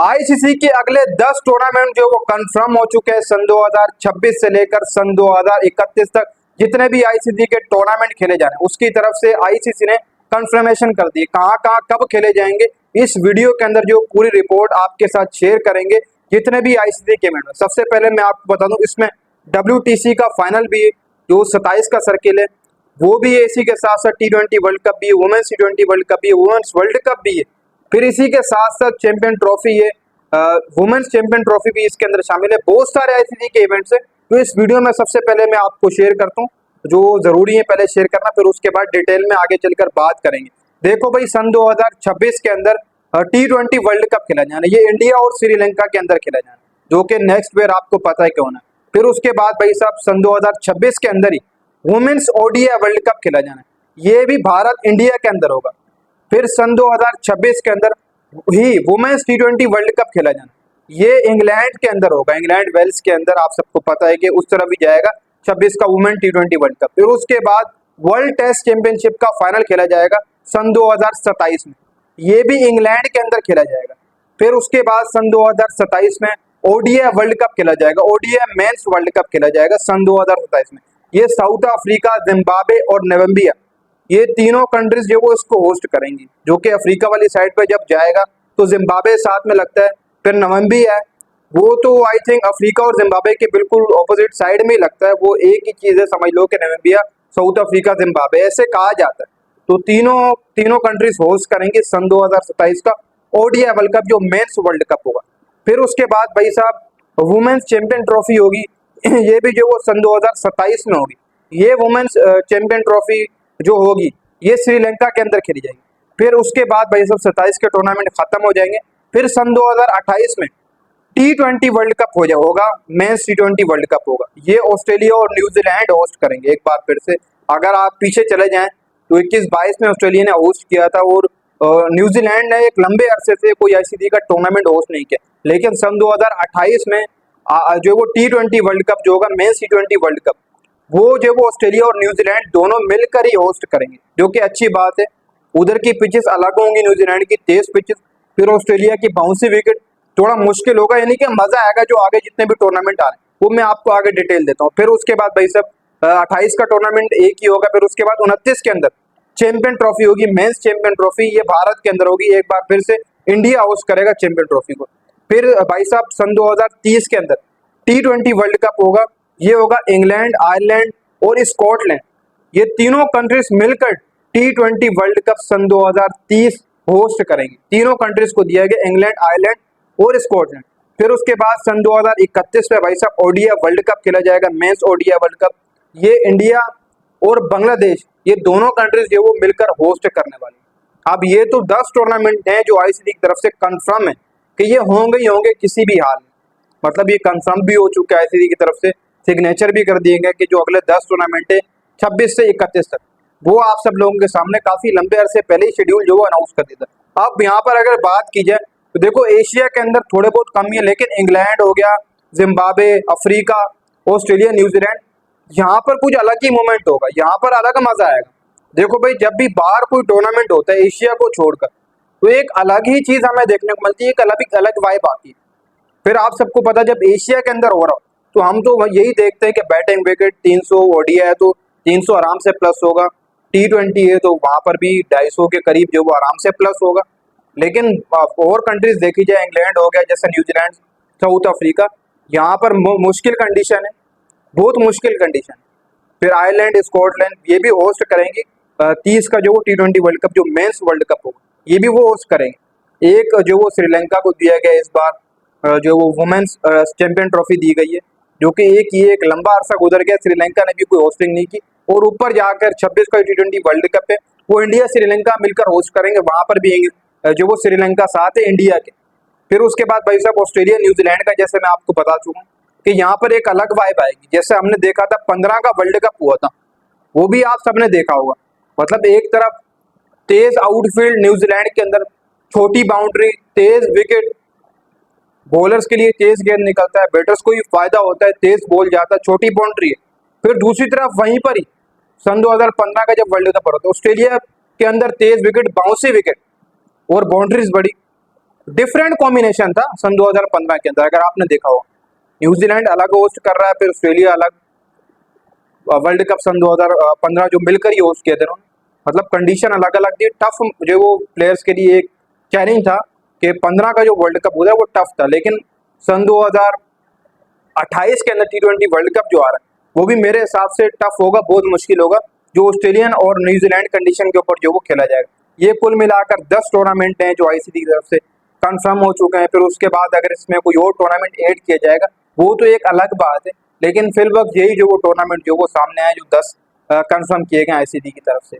ICC के अगले 10 tournament जो वो कंफर्म हो चुके हैं सन 2026 से लेकर सन 2031 तक। जितने भी आईसीसी के टूर्नामेंट खेले जा रहे हैं उसकी तरफ से आईसीसी ने कंफर्मेशन कर दी कहाँ कहाँ कब खेले जाएंगे। इस वीडियो के अंदर जो पूरी रिपोर्ट आपके साथ शेयर करेंगे जितने भी आईसीसी के इवेंट में। सबसे पहले मैं आपको बता दूं इसमें WTC का फाइनल भी है जो 27 का सर्किल है, वो भी है। इसी के साथ साथ T20 वर्ल्ड कप भी है, वुमेन्स T20 वर्ल्ड कप भी है, वुमेन्स वर्ल्ड कप भी है। फिर इसी के साथ साथ चैंपियन ट्रॉफी है, वुमेन्स चैंपियन ट्रॉफी भी इसके अंदर शामिल है। बहुत सारे आईसीसी के इवेंट्स हैं तो इस वीडियो में सबसे पहले मैं आपको शेयर करता हूँ जो जरूरी है पहले शेयर करना, फिर उसके बाद डिटेल में आगे चलकर बात करेंगे। देखो भाई सन 2026 के अंदर T20 वर्ल्ड कप खेला जाना है, ये इंडिया और श्रीलंका के अंदर खेला जाना है जो कि नेक्स्ट ईयर आपको पता है क्यों ना। फिर उसके बाद भाई साहब सन 2026 के अंदर ही वुमेन्स ODI वर्ल्ड कप खेला जाना है, ये भी भारत इंडिया के अंदर होगा। फिर सन 2026 के अंदर ही वुमेन्स T20 वर्ल्ड कप खेला जाना, ये इंग्लैंड के अंदर होगा, इंग्लैंड वेल्स के अंदर। आप सबको पता है कि उस तरफ भी जाएगा 26 का वुमेन T20 वर्ल्ड कप। फिर उसके बाद वर्ल्ड टेस्ट चैंपियनशिप का फाइनल खेला जाएगा सन 2027 में, ये भी इंग्लैंड के अंदर खेला जाएगा। फिर उसके बाद सन 2027 में ODI वर्ल्ड कप खेला जाएगा, ODI मेंस वर्ल्ड कप खेला जाएगा सन 2027 में। ये साउथ अफ्रीका, जिम्बाब्वे और नामीबिया, ये तीनों कंट्रीज जो वो इसको होस्ट करेंगी, जो कि अफ्रीका वाली साइड पे जब जाएगा तो जिम्बाब्वे साथ में लगता है। फिर नामीबिया है, वो तो आई थिंक अफ्रीका और जिम्बाब्वे के बिल्कुल ऑपोजिट साइड में ही लगता है, वो एक ही चीज है, समझ लो कि नामीबिया, साउथ अफ्रीका, जिम्बाब्वे ऐसे कहा जाता है। तो तीनों कंट्रीज होस्ट करेंगे सन 2027 का ODI वर्ल्ड कप जो मेंस वर्ल्ड कप होगा। फिर उसके बाद भाई साहब वुमेन्स चैंपियन ट्रॉफी होगी ये भी जो वो सन 2027 में होगी। ये वुमेन्स चैंपियन ट्रॉफी जो होगी ये श्रीलंका के अंदर खेली जाएगी। फिर उसके बाद भाई साहब 27 के टूर्नामेंट खत्म हो जाएंगे। फिर सन 2028 में T20 वर्ल्ड कप होगा, मेंस T20 वर्ल्ड कप होगा, ये ऑस्ट्रेलिया और न्यूजीलैंड होस्ट करेंगे। एक बार फिर से अगर आप पीछे चले जाएं तो 21-22 में ऑस्ट्रेलिया ने होस्ट किया था और न्यूजीलैंड ने एक लंबे अरसे से कोई आईसीसी का टूर्नामेंट होस्ट नहीं किया। लेकिन सन 2028 में जो वो T20 वर्ल्ड कप जो होगा, मेंस T20 वर्ल्ड कप, वो जो वो ऑस्ट्रेलिया और न्यूजीलैंड दोनों मिलकर ही होस्ट करेंगे, जो कि अच्छी बात है। उधर की पिचेस अलग होंगी, न्यूजीलैंड की तेज पिचेस, फिर ऑस्ट्रेलिया की बाउंसी विकेट, थोड़ा मुश्किल होगा, यानी कि मजा आएगा। जो आगे जितने भी टूर्नामेंट आ रहे हैं वो मैं आपको आगे डिटेल देता हूँ। फिर उसके बाद भाई साहब 28 का टूर्नामेंट एक ही होगा। फिर उसके बाद 29 के अंदर चैंपियन ट्रॉफी होगी, मेंस चैंपियन ट्रॉफी, ये भारत के अंदर होगी। एक बार फिर से इंडिया होस्ट करेगा चैंपियन ट्रॉफी को। फिर भाई साहब सन 2030 के अंदर T20 वर्ल्ड कप होगा, ये होगा इंग्लैंड, आयरलैंड और स्कॉटलैंड, ये तीनों कंट्रीज मिलकर T20 वर्ल्ड कप सन 2030 होस्ट करेंगी। तीनों कंट्रीज को दिया गया, इंग्लैंड, आयरलैंड और स्कॉटलैंड। फिर उसके बाद सन 2031 में भाई साहब ODI वर्ल्ड कप खेला जाएगा, मेंस ODI वर्ल्ड कप, ये इंडिया और बांग्लादेश, ये दोनों कंट्रीज जो वो मिलकर होस्ट करने वाली। अब ये तो 10 टूर्नामेंट हैं जो आईसीसी की तरफ से कंफर्म है कि ये होंगे ही होंगे किसी भी हाल में, मतलब ये कंफर्म भी हो चुका है, आईसीसी की तरफ से सिग्नेचर भी कर दिए गए कि जो अगले 10 टूर्नामेंट है 26 से 31 तक, वो आप सब लोगों के सामने काफी लंबे अरसे पहले ही शेड्यूल जो वो अनाउंस कर दिया था। अब यहाँ पर अगर बात की जाए तो देखो एशिया के अंदर थोड़े बहुत कमी है, लेकिन इंग्लैंड हो गया, जिम्बाब्वे, अफ्रीका, ऑस्ट्रेलिया, न्यूजीलैंड, यहाँ पर कुछ अलग ही मोमेंट होगा, यहाँ पर अलग मजा आएगा। देखो भाई जब भी बाहर कोई टूर्नामेंट होता है एशिया को छोड़कर तो एक अलग ही चीज हमें देखने को मिलती है, एक अलग वाइब आती है। फिर आप सबको पता जब एशिया के अंदर हो रहा हो तो हम तो यही देखते हैं कि बैटिंग विकेट 300, ODI है तो 300 आराम से प्लस होगा, T20 है तो वहां पर भी 250 के करीब जो वो आराम से प्लस होगा। लेकिन और कंट्रीज देखी जाए, इंग्लैंड हो गया, जैसे न्यूजीलैंड, साउथ अफ्रीका, यहाँ पर मुश्किल कंडीशन है, बहुत मुश्किल कंडीशन। फिर आयरलैंड, स्कॉटलैंड, ये भी होस्ट करेंगे 30 का जो वो T20 वर्ल्ड कप जो मेंस वर्ल्ड कप होगा, ये भी वो होस्ट करेंगे। एक जो वो श्रीलंका को दिया गया इस बार जो वो वुमेन्स चैंपियन ट्रॉफी दी गई है, जो कि एक लंबा अरसा गुजर गया, श्रीलंका ने भी कोई होस्टिंग नहीं की, और ऊपर जाकर 26 का T20 वर्ल्ड कप है वो इंडिया श्रीलंका मिलकर होस्ट करेंगे, वहां पर भी जो वो श्रीलंका साथ है इंडिया के। फिर उसके बाद भाई साहब ऑस्ट्रेलिया, न्यूजीलैंड का जैसे मैं आपको बता चुका हूँ कि यहाँ पर एक अलग वाइब आएगी, जैसे हमने देखा था 15 का वर्ल्ड कप हुआ था, वो भी आप सबने देखा होगा। मतलब एक तरफ तेज आउटफील्ड न्यूजीलैंड के अंदर, छोटी बाउंड्री, तेज विकेट, बॉलर्स के लिए तेज गेंद निकलता है, बैटर्स को भी फायदा होता है, तेज बॉल जाता है, छोटी बाउंड्री है। फिर दूसरी तरफ वहीं पर ही सन 2015 का जब वर्ल्ड कप हो रहा था, ऑस्ट्रेलिया के अंदर तेज विकेट, बाउंसी विकेट और बाउंड्रीज बड़ी, डिफरेंट कॉम्बिनेशन था सन 2015 के अंदर, अगर आपने देखा हो। न्यूजीलैंड अलग होस्ट कर रहा है, फिर ऑस्ट्रेलिया अलग। वर्ल्ड कप सन 2015 जो मिलकर ही होस्ट किए थे उन्होंने, मतलब कंडीशन अलग अलग थी। टफ जो वो प्लेयर्स के लिए एक चैलेंज था कि 15 का जो वर्ल्ड कप होता है वो टफ था, लेकिन सन 2028 के अंदर T20 वर्ल्ड कप जो आ रहा है वो भी मेरे हिसाब से टफ होगा, बहुत मुश्किल होगा, जो ऑस्ट्रेलियन और न्यूजीलैंड कंडीशन के ऊपर जो वो खेला जाएगा। ये कुल मिलाकर 10 टूर्नामेंट हैं जो आईसीसी की तरफ से कंफर्म हो चुके हैं। फिर उसके बाद अगर इसमें कोई और टूर्नामेंट ऐड किया जाएगा वो तो एक अलग बात है, लेकिन फिल वक्त यही जो वो टूर्नामेंट जो वो सामने आए, जो 10 कंफर्म किए गए आईसीसी की तरफ से।